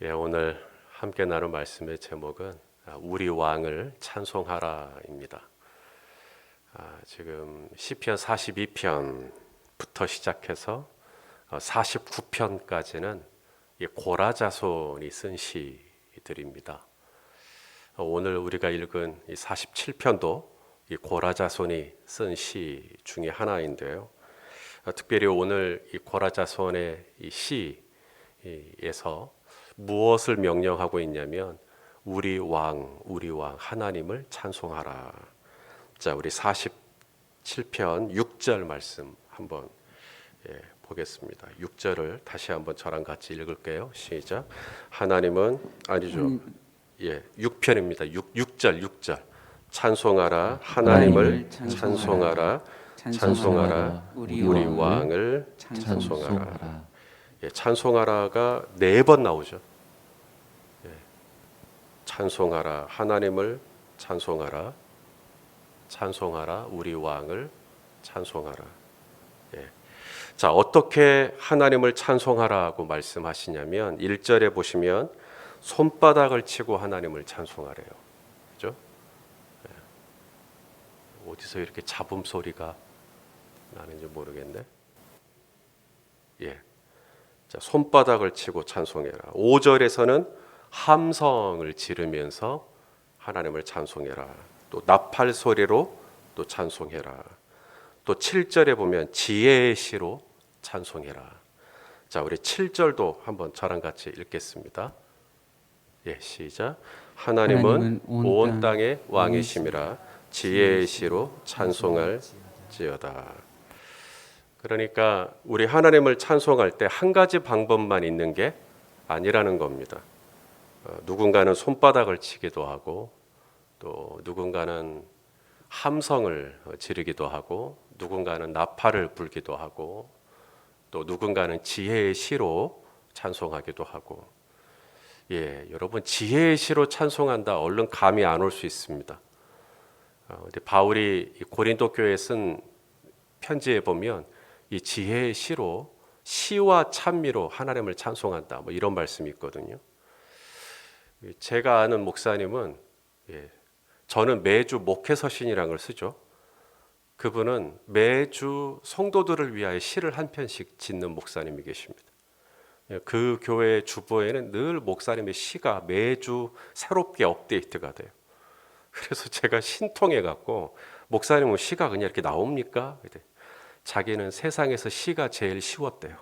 오늘 함께 나눌 말씀의 제목은 우리 왕을 찬송하라입니다. 지금 시편 42편부터 시작해서 49편까지는 고라자손이 쓴 시들입니다. 오늘 우리가 읽은 이 47편도 이 고라자손이 쓴 시 중에 하나인데요. 특별히 오늘 이 고라자손의 이 시에서 무엇을 명령하고 있냐면 우리 왕 하나님을 찬송하라. 자, 우리 47편 6절 말씀 한번 보겠습니다. 6절을 다시 한번 저랑 같이 읽을게요. 시작. 하나님은 아니죠. 6편입니다. 6절. 찬송하라 하나님을 찬송하라 우리 왕을 찬송하라. 찬송하라가 4번 나오죠. 찬송하라 하나님을 찬송하라 우리 왕을 찬송하라. 자, 어떻게 하나님을 찬송하라고 말씀하시냐면 1절에 보시면 손바닥을 치고 하나님을 찬송하래요. 그죠? 어디서 이렇게 잡음 소리가 나는지 모르겠네. 자, 손바닥을 치고 찬송해라. 5절에서는 함성을 지르면서 하나님을 찬송해라. 또 나팔 소리로 또 찬송해라. 또 7절에 보면 지혜의 시로 찬송해라. 자, 우리 7절도 한번 저랑 같이 읽겠습니다. 시작. 하나님은 온 땅의 왕이심이라 지혜의 시로 찬송할지어다. 그러니까 우리 하나님을 찬송할 때 한 가지 방법만 있는 게 아니라는 겁니다. 누군가는 손바닥을 치기도 하고, 또 누군가는 함성을 지르기도 하고, 누군가는 나팔을 불기도 하고, 또 누군가는 지혜의 시로 찬송하기도 하고. 여러분, 지혜의 시로 찬송한다, 얼른 감이 안 올 수 있습니다. 바울이 고린도 교회에 쓴 편지에 보면 이 지혜의 시로, 시와 찬미로 하나님을 찬송한다, 뭐 이런 말씀이 있거든요. 제가 아는 목사님은, 저는 매주 목회서신이라는 걸 쓰죠. 그분은 매주 성도들을 위하여 시를 한 편씩 짓는 목사님이 계십니다. 그 교회 주보에는 늘 목사님의 시가 매주 새롭게 업데이트가 돼요. 그래서 제가 신통해갖고, 목사님은 시가 그냥 이렇게 나옵니까? 자기는 세상에서 시가 제일 쉬웠대요.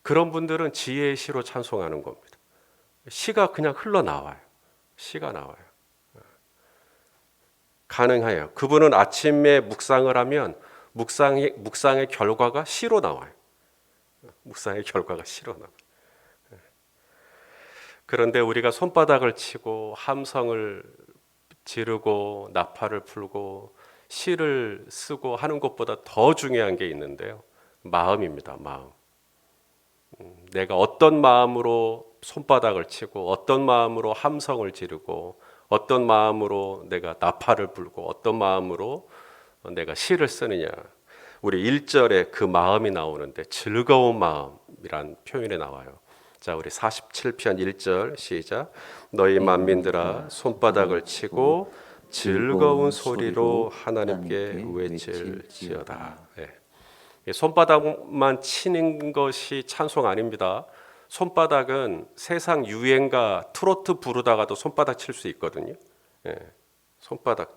그런 분들은 지혜의 시로 찬송하는 겁니다. 시가 그냥 흘러나와요. 시가 나와요. 가능해요. 그분은 아침에 묵상을 하면 묵상의 결과가 시로 나와요. 묵상의 결과가 시로 나와요. 그런데 우리가 손바닥을 치고 함성을 지르고 나팔을 불고 시를 쓰고 하는 것보다 더 중요한 게 있는데요. 마음입니다. 마음. 내가 어떤 마음으로 손바닥을 치고 어떤 마음으로 함성을 지르고 어떤 마음으로 내가 나팔을 불고 어떤 마음으로 내가 시를 쓰느냐. 우리 1절에 그 마음이 나오는데 즐거운 마음이란 표현이 나와요. 자, 우리 47편 1절 시작. 너희 만민들아 손바닥을 치고 즐거운 소리로 하나님께 외칠지어다. 손바닥만 치는 것이 찬송 아닙니다. 손바닥은 세상 유행가 트로트 부르다가도 손바닥 칠 수 있거든요. 손바닥.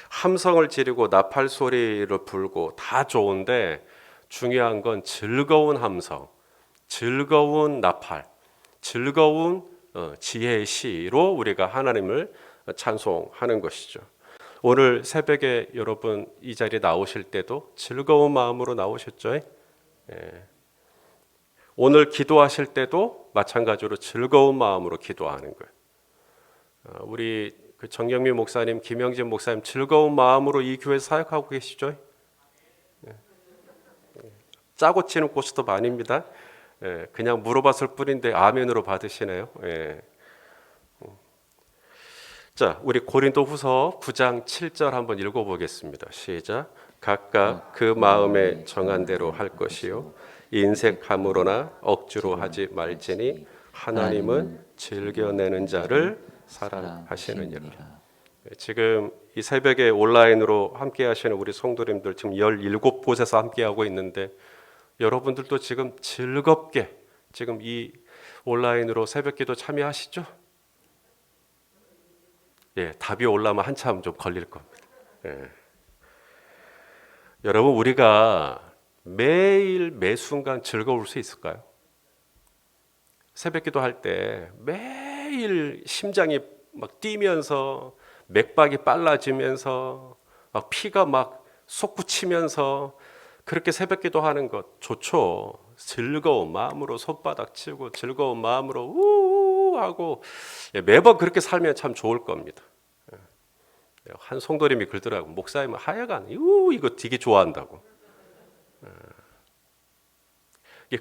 함성을 지르고 나팔 소리를 불고 다 좋은데 중요한 건 즐거운 함성, 즐거운 나팔, 즐거운 지혜의 시로 우리가 하나님을 찬송하는 것이죠. 오늘 새벽에 여러분 이 자리에 나오실 때도 즐거운 마음으로 나오셨죠? 오늘 기도하실 때도 마찬가지로 즐거운 마음으로 기도하는 거예요. 우리 정경민 목사님, 김영진 목사님 즐거운 마음으로 이 교회 사역하고 계시죠? 짜고 치는 고스톱 아닙니다. 그냥 물어봤을 뿐인데 아멘으로 받으시네요. 자, 우리 고린도후서 9장 7절 한번 읽어보겠습니다. 시작. 각각 그 마음에 정한 대로 할 것이요 인색함으로나 억지로 하지 말지니 하나님은 즐겨내는 자를 사랑하시느니라. 지금 이 새벽에 온라인으로 함께 하시는 우리 성도님들 지금 17곳에서 함께 하고 있는데 여러분들도 지금 즐겁게 지금 이 온라인으로 새벽기도 참여하시죠? 예, 답이 올라오면 한참 좀 걸릴 겁니다. 예. 여러분 우리가 매일 매 순간 즐거울 수 있을까요? 새벽기도 할 때 매일 심장이 막 뛰면서 맥박이 빨라지면서 막 피가 막 솟구치면서 그렇게 새벽기도 하는 것 좋죠. 즐거운 마음으로 손바닥 치고 즐거운 마음으로 우우 하고 매번 그렇게 살면 참 좋을 겁니다. 한 성도님이 그러더라고. 목사님은 하여간 이거 되게 좋아한다고.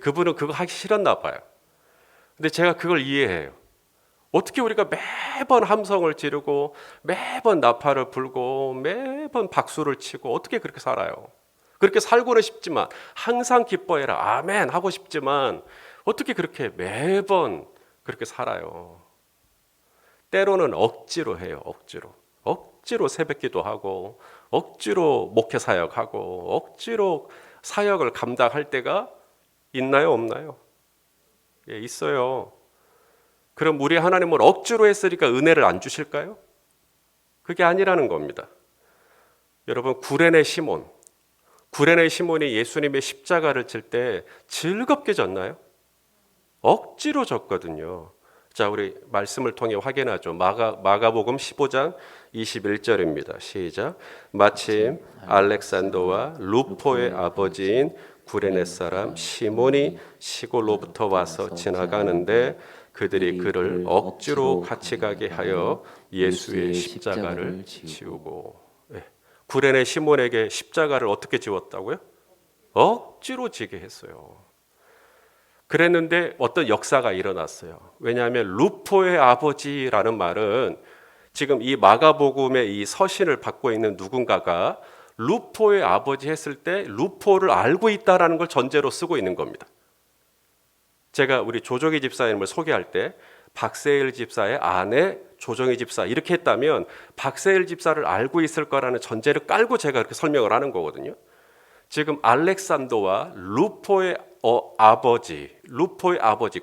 그분은 그거 하기 싫었나 봐요. 근데 제가 그걸 이해해요. 어떻게 우리가 매번 함성을 지르고 매번 나팔을 불고 매번 박수를 치고 어떻게 그렇게 살아요? 그렇게 살고는 싶지만 항상 기뻐해라 아멘 하고 싶지만 어떻게 그렇게 매번 그렇게 살아요? 때로는 억지로 해요. 억지로 새벽기도 하고 억지로 목회 사역하고 억지로 사역을 감당할 때가 있나요, 없나요? 예, 있어요. 그럼 우리 하나님은 억지로 했으니까 은혜를 안 주실까요? 그게 아니라는 겁니다. 여러분 구레네 시몬이 예수님의 십자가를 질 때 즐겁게 졌나요? 억지로 졌거든요. 자, 우리 말씀을 통해 확인하죠. 마가복음 15장 21절입니다. 시작. 마침 알렉산더와 루포의 아버지인 구레네 사람 시몬이 시골로부터 와서 지나가는데 그들이 그를 억지로 같이 가게 하여 예수의 십자가를 지우고. 구레네 시몬에게 십자가를 어떻게 지웠다고요? 억지로 지게 했어요. 그랬는데 어떤 역사가 일어났어요. 왜냐하면 루포의 아버지라는 말은 지금 이 마가복음의 이 서신을 받고 있는 누군가가 루포의 아버지 했을 때 루포를 알고 있다라는 걸 전제로 쓰고 있는 겁니다. 제가 우리 조정희 집사님을 소개할 때 박세일 집사의 아내 조정희 집사 이렇게 했다면 박세일 집사를 알고 있을 거라는 전제를 깔고 제가 그렇게 설명을 하는 거거든요. 지금 알렉산더와 루포의 아버지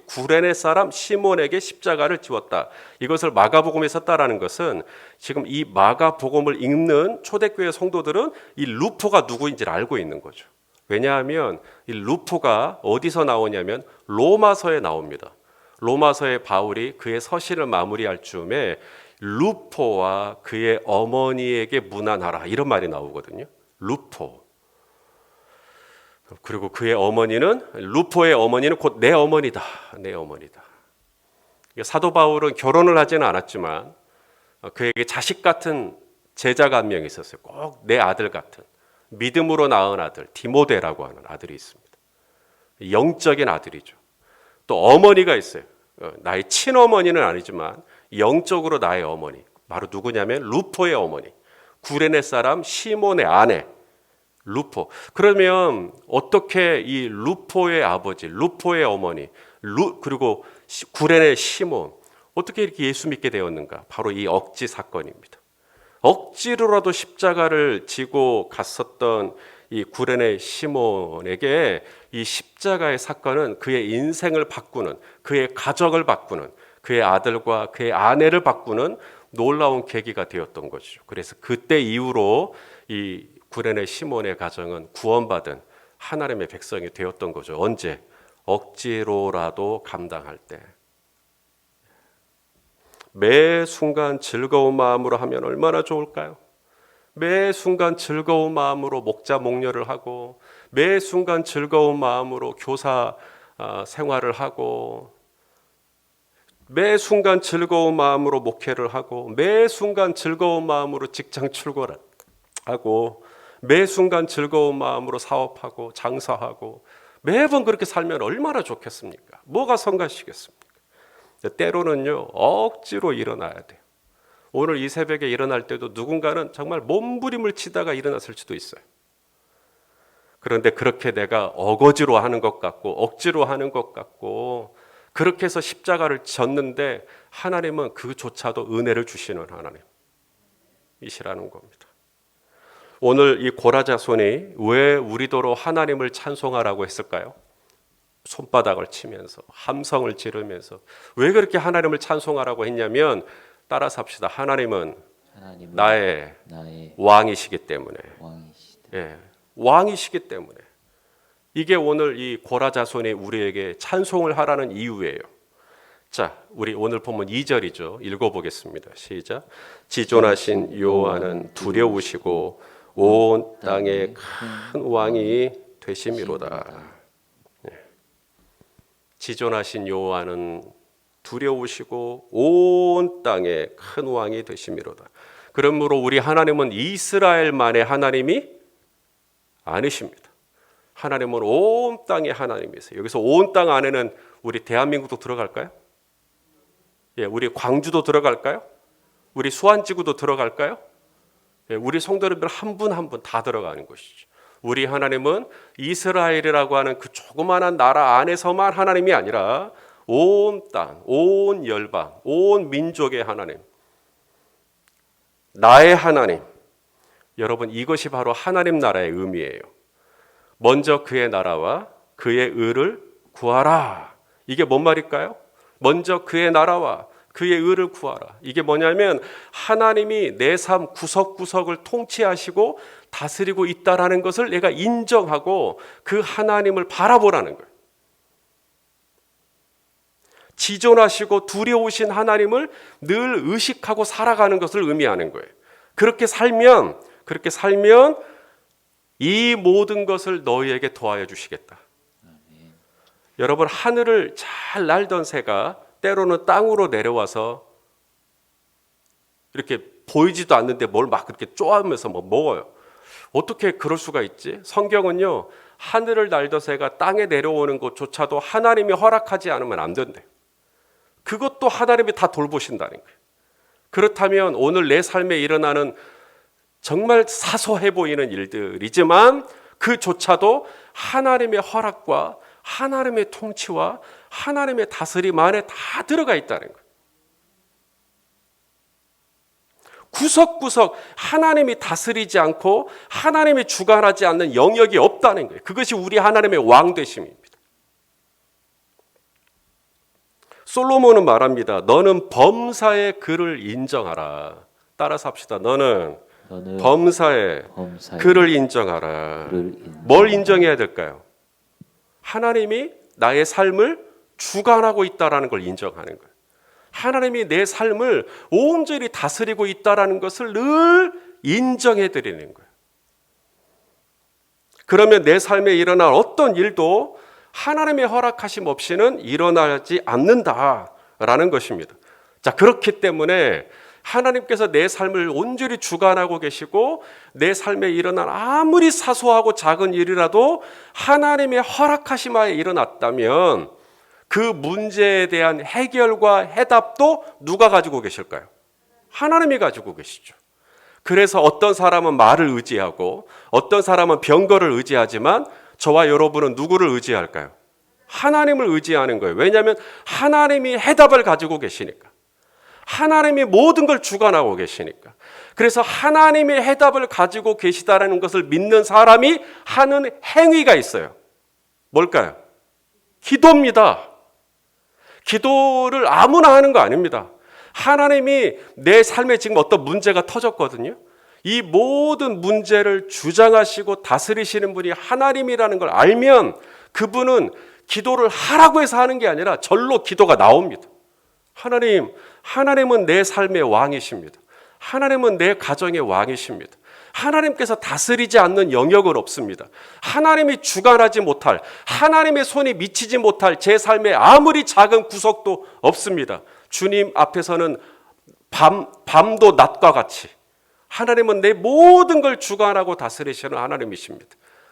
구레네 사람 시몬에게 십자가를 지웠다. 이것을 마가복음에 썼다라는 것은 지금 이 마가복음을 읽는 초대교회 성도들은 이 루포가 누구인지를 알고 있는 거죠. 왜냐하면 이 루포가 어디서 나오냐면 로마서에 나옵니다. 로마서의 바울이 그의 서신을 마무리할 즈음에 루포와 그의 어머니에게 문안하라 이런 말이 나오거든요. 루포. 그리고 그의 어머니는 루포의 어머니는 곧 내 어머니다. 사도 바울은 결혼을 하지는 않았지만 그에게 자식 같은 제자가 한 명 있었어요. 꼭 내 아들 같은 믿음으로 낳은 아들 디모데라고 하는 아들이 있습니다. 영적인 아들이죠. 또 어머니가 있어요. 나의 친어머니는 아니지만 영적으로 나의 어머니. 바로 누구냐면 루포의 어머니. 구레네 사람 시몬의 아내. 루포. 그러면 어떻게 이 루포의 아버지, 루포의 어머니, 그리고 구레네 시몬 어떻게 이렇게 예수 믿게 되었는가? 바로 이 억지 사건입니다. 억지로라도 십자가를 지고 갔었던 이 구레네 시몬에게 이 십자가의 사건은 그의 인생을 바꾸는, 그의 가정을 바꾸는, 그의 아들과 그의 아내를 바꾸는 놀라운 계기가 되었던 것이죠. 그래서 그때 이후로 이 구레네 시몬의 가정은 구원받은 하나님의 백성이 되었던 거죠. 언제? 억지로라도 감당할 때. 매 순간 즐거운 마음으로 하면 얼마나 좋을까요? 매 순간 즐거운 마음으로 목자 목녀를 하고 매 순간 즐거운 마음으로 교사 생활을 하고 매 순간 즐거운 마음으로 목회를 하고 매 순간 즐거운 마음으로 직장 출근하고 매 순간 즐거운 마음으로 사업하고 장사하고 매번 그렇게 살면 얼마나 좋겠습니까? 뭐가 성가시겠습니까? 때로는요 억지로 일어나야 돼요. 오늘 이 새벽에 일어날 때도 누군가는 정말 몸부림을 치다가 일어났을 수도 있어요. 그런데 그렇게 내가 어거지로 하는 것 같고 억지로 하는 것 같고 그렇게 해서 십자가를 졌는데 하나님은 그조차도 은혜를 주시는 하나님이시라는 겁니다. 오늘 이 고라자손이 왜 우리도로 하나님을 찬송하라고 했을까요? 손바닥을 치면서 함성을 지르면서 왜 그렇게 하나님을 찬송하라고 했냐면 따라서 합시다. 하나님은 나의 왕이시기 때문에. 예, 왕이시기 때문에. 이게 오늘 이 고라자손이 우리에게 찬송을 하라는 이유예요. 자, 우리 오늘 본문 2절이죠. 읽어보겠습니다. 시작. 지존하신 여호와는 두려우시고 온 땅의 큰 왕이 되심이로다. 지존하신 여호와는 두려우시고 온 땅의 큰 왕이 되심이로다. 그러므로 우리 하나님은 이스라엘만의 하나님이 아니십니다. 하나님은 온 땅의 하나님이세요. 여기서 온 땅 안에는 우리 대한민국도 들어갈까요? 예, 우리 광주도 들어갈까요? 우리 수안지구도 들어갈까요? 예, 우리 성도님들 한 분 한 분 다 들어가는 것이죠. 우리 하나님은 이스라엘이라고 하는 그 조그마한 나라 안에서만 하나님이 아니라 온 땅, 온 열방, 온 민족의 하나님, 나의 하나님. 여러분, 이것이 바로 하나님 나라의 의미예요. 먼저 그의 나라와 그의 의를 구하라. 이게 뭔 말일까요? 먼저 그의 나라와 그의 의를 구하라. 이게 뭐냐면 하나님이 내 삶 구석구석을 통치하시고 다스리고 있다라는 것을 내가 인정하고 그 하나님을 바라보라는 거예요. 지존하시고 두려우신 하나님을 늘 의식하고 살아가는 것을 의미하는 거예요. 그렇게 살면 이 모든 것을 너희에게 더하여 주시겠다. 여러분, 하늘을 잘 날던 새가 때로는 땅으로 내려와서 이렇게 보이지도 않는데 뭘 막 그렇게 쪼아면서 먹어요. 어떻게 그럴 수가 있지? 성경은요, 하늘을 날던 새가 땅에 내려오는 것조차도 하나님이 허락하지 않으면 안 된대요. 그것도 하나님이 다 돌보신다는 거예요. 그렇다면 오늘 내 삶에 일어나는 정말 사소해 보이는 일들이지만 그조차도 하나님의 허락과 하나님의 통치와 하나님의 다스림 안에 다 들어가 있다는 거예요. 구석구석 하나님이 다스리지 않고 하나님이 주관하지 않는 영역이 없다는 거예요. 그것이 우리 하나님의 왕되심입니다. 솔로몬은 말합니다. 너는 범사의 그를 인정하라. 따라서 합시다. 너는 범사의 그를 인정하라. 뭘 인정해야 될까요? 하나님이 나의 삶을 주관하고 있다는 걸 인정하는 거예요. 하나님이 내 삶을 온전히 다스리고 있다는 것을 늘 인정해 드리는 거예요. 그러면 내 삶에 일어날 어떤 일도 하나님의 허락하심 없이는 일어나지 않는다라는 것입니다. 자, 그렇기 때문에 하나님께서 내 삶을 온전히 주관하고 계시고 내 삶에 일어난 아무리 사소하고 작은 일이라도 하나님의 허락하심 하에 일어났다면 그 문제에 대한 해결과 해답도 누가 가지고 계실까요? 하나님이 가지고 계시죠. 그래서 어떤 사람은 말을 의지하고 어떤 사람은 병거를 의지하지만 저와 여러분은 누구를 의지할까요? 하나님을 의지하는 거예요. 왜냐하면 하나님이 해답을 가지고 계시니까. 하나님이 모든 걸 주관하고 계시니까. 그래서 하나님의 해답을 가지고 계시다는 것을 믿는 사람이 하는 행위가 있어요. 뭘까요? 기도입니다. 기도를 아무나 하는 거 아닙니다. 하나님이 내 삶에 지금 어떤 문제가 터졌거든요. 이 모든 문제를 주장하시고 다스리시는 분이 하나님이라는 걸 알면 그분은 기도를 하라고 해서 하는 게 아니라 절로 기도가 나옵니다. 하나님은 내 삶의 왕이십니다. 하나님은 내 가정의 왕이십니다. 하나님께서 다스리지 않는 영역은 없습니다. 하나님이 주관하지 못할, 하나님의 손이 미치지 못할 제 삶의 아무리 작은 구석도 없습니다. 주님 앞에서는 밤도 낮과 같이 하나님은 내 모든 걸 주관하고 다스리시는 하나님이십니다.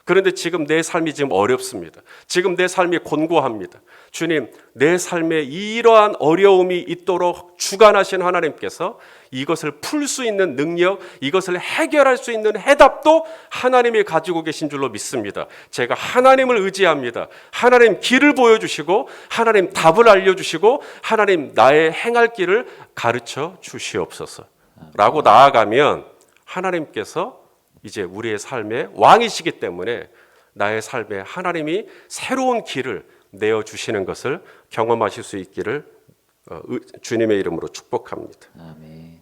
그런데 지금 내 삶이 지금 어렵습니다. 지금 내 삶이 곤고합니다. 주님, 내 삶에 이러한 어려움이 있도록 주관하신 하나님께서 이것을 풀 수 있는 능력, 이것을 해결할 수 있는 해답도 하나님이 가지고 계신 줄로 믿습니다. 제가 하나님을 의지합니다. 하나님 길을 보여주시고 하나님 답을 알려주시고 하나님 나의 행할 길을 가르쳐 주시옵소서 라고 나아가면 하나님께서 이제 우리의 삶의 왕이시기 때문에 나의 삶에 하나님이 새로운 길을 내어주시는 것을 경험하실 수 있기를 주님의 이름으로 축복합니다. 아멘.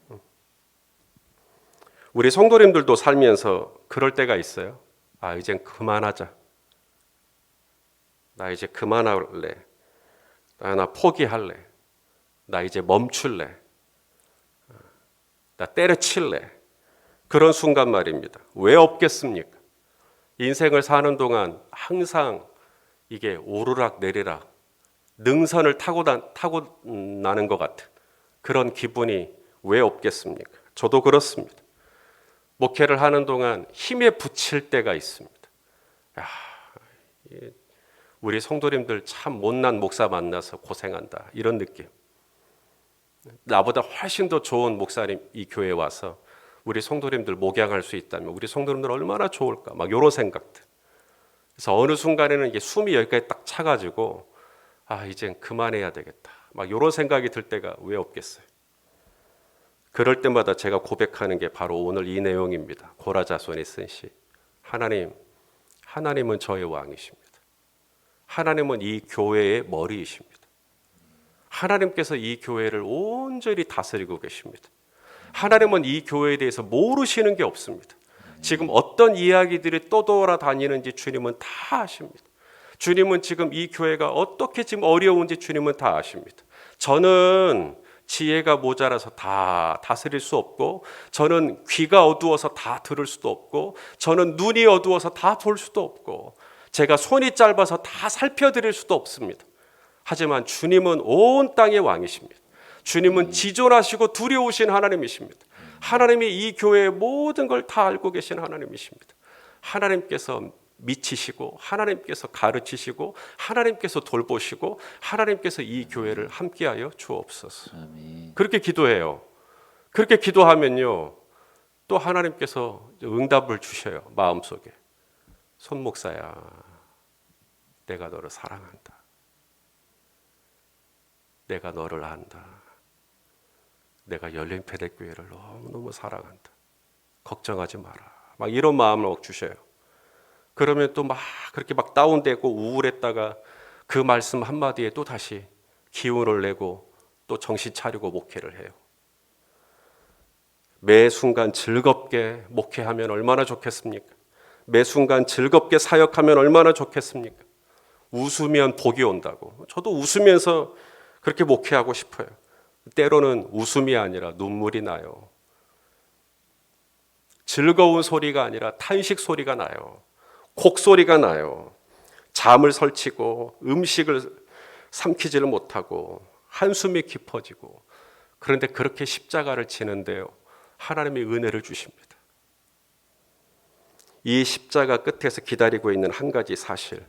우리 성도님들도 살면서 그럴 때가 있어요. 아, 이젠 그만하자. 나 이제 그만할래. 나 포기할래. 나 이제 멈출래. 나 때려칠래. 그런 순간 말입니다. 왜 없겠습니까? 인생을 사는 동안 항상 이게 오르락 내리락 능선을 타고 나는 것 같은 그런 기분이 왜 없겠습니까? 저도 그렇습니다. 목회를 하는 동안 힘에 부칠 때가 있습니다. 야, 우리 성도님들 참 못난 목사 만나서 고생한다 이런 느낌. 나보다 훨씬 더 좋은 목사님 이 교회에 와서 우리 성도님들 목양할 수 있다면 우리 성도님들 얼마나 좋을까 막 이런 생각들. 그래서 어느 순간에는 이게 숨이 여기까지 딱 차가지고 아 이젠 그만해야 되겠다 막 이런 생각이 들 때가 왜 없겠어요. 그럴 때마다 제가 고백하는 게 바로 오늘 이 내용입니다. 고라자손이 쓴 시. 하나님은 저의 왕이십니다. 하나님은 이 교회의 머리이십니다. 하나님께서 이 교회를 온전히 다스리고 계십니다. 하나님은 이 교회에 대해서 모르시는 게 없습니다. 지금 어떤 이야기들이 떠돌아다니는지 주님은 다 아십니다. 주님은 지금 이 교회가 어떻게 지금 어려운지 주님은 다 아십니다. 저는 지혜가 모자라서 다 다스릴 수 없고 저는 귀가 어두워서 다 들을 수도 없고 저는 눈이 어두워서 다 볼 수도 없고 제가 손이 짧아서 다 살펴드릴 수도 없습니다. 하지만 주님은 온 땅의 왕이십니다. 주님은 지존하시고 두려우신 하나님이십니다. 하나님이 이 교회의 모든 걸 다 알고 계신 하나님이십니다. 하나님께서 미치시고 하나님께서 가르치시고 하나님께서 돌보시고 하나님께서 이 교회를 함께하여 주옵소서. 아멘. 그렇게 기도해요. 그렇게 기도하면요 또 하나님께서 응답을 주셔요. 마음속에 손 목사야 내가 너를 사랑한다. 내가 너를 안다. 내가 열린패대교회를 너무너무 사랑한다. 걱정하지 마라. 막 이런 마음을 주셔요. 그러면 또 막 그렇게 막 다운되고 우울했다가 그 말씀 한마디에 또 다시 기운을 내고 또 정신 차리고 목회를 해요. 매 순간 즐겁게 목회하면 얼마나 좋겠습니까? 매 순간 즐겁게 사역하면 얼마나 좋겠습니까? 웃으면 복이 온다고. 저도 웃으면서 그렇게 목회하고 싶어요. 때로는 웃음이 아니라 눈물이 나요. 즐거운 소리가 아니라 탄식 소리가 나요. 곡소리가 나요. 잠을 설치고 음식을 삼키지를 못하고 한숨이 깊어지고 그런데 그렇게 십자가를 지는데요. 하나님이 은혜를 주십니다. 이 십자가 끝에서 기다리고 있는 한 가지 사실.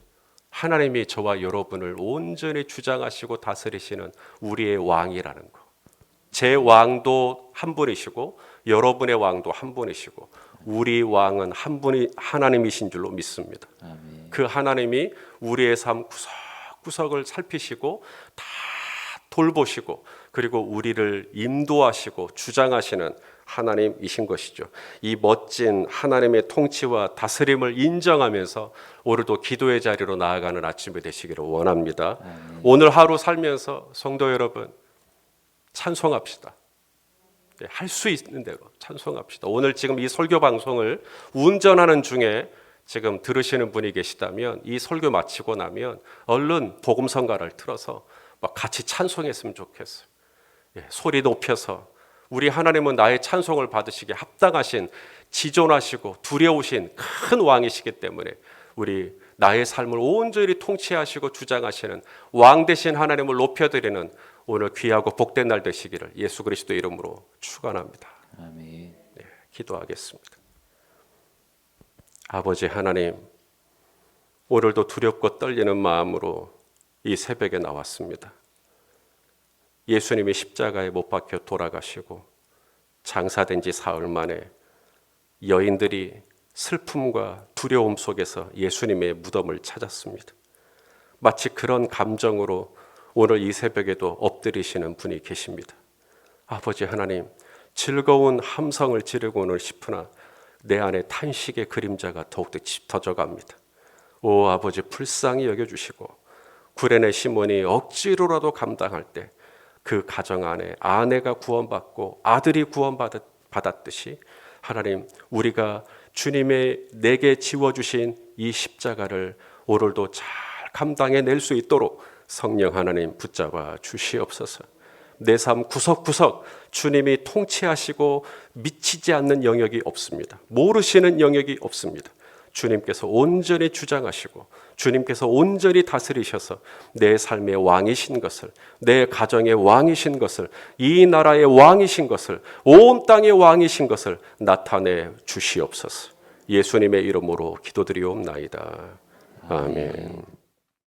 하나님이 저와 여러분을 온전히 주장하시고 다스리시는 우리의 왕이라는 것. 제 왕도 한 분이시고 여러분의 왕도 한 분이시고 우리 왕은 한 분이 하나님이신 줄로 믿습니다. 아멘. 그 하나님이 우리의 삶 구석구석을 살피시고 다 돌보시고 그리고 우리를 인도하시고 주장하시는 하나님이신 것이죠. 이 멋진 하나님의 통치와 다스림을 인정하면서 오늘도 기도의 자리로 나아가는 아침이 되시기를 원합니다. 아멘. 오늘 하루 살면서 성도 여러분 찬송합시다. 할 수 있는 대로 찬송합시다. 오늘 지금 이 설교 방송을 운전하는 중에 지금 들으시는 분이 계시다면 이 설교 마치고 나면 얼른 복음성가를 틀어서 막 같이 찬송했으면 좋겠어요. 소리 높여서 우리 하나님은 나의 찬송을 받으시기에 합당하신 지존하시고 두려우신 큰 왕이시기 때문에 우리 나의 삶을 온전히 통치하시고 주장하시는 왕 되신 하나님을 높여드리는 오늘 귀하고 복된 날 되시기를 예수 그리스도 이름으로 축원합니다. 아멘. 기도하겠습니다. 아버지 하나님, 오늘도 두렵고 떨리는 마음으로 이 새벽에 나왔습니다. 예수님이 십자가에 못 박혀 돌아가시고 장사된 지 사흘 만에 여인들이 슬픔과 두려움 속에서 예수님의 무덤을 찾았습니다. 마치 그런 감정으로 오늘 이 새벽에도 엎드리시는 분이 계십니다. 아버지 하나님, 즐거운 함성을 지르고는 싶으나 내 안에 탄식의 그림자가 더욱더 짙어져 갑니다. 오 아버지, 불쌍히 여겨주시고 구레네 시몬이 억지로라도 감당할 때 그 가정 안에 아내가 구원받고 아들이 구원받았듯이 하나님, 우리가 주님의 내게 지워주신 이 십자가를 오늘도 잘 감당해낼 수 있도록 성령 하나님 붙잡아 주시옵소서. 내 삶 구석구석 주님이 통치하시고 미치지 않는 영역이 없습니다. 모르시는 영역이 없습니다. 주님께서 온전히 주장하시고 주님께서 온전히 다스리셔서 내 삶의 왕이신 것을, 내 가정의 왕이신 것을, 이 나라의 왕이신 것을, 온 땅의 왕이신 것을 나타내 주시옵소서. 예수님의 이름으로 기도드리옵나이다. 아멘.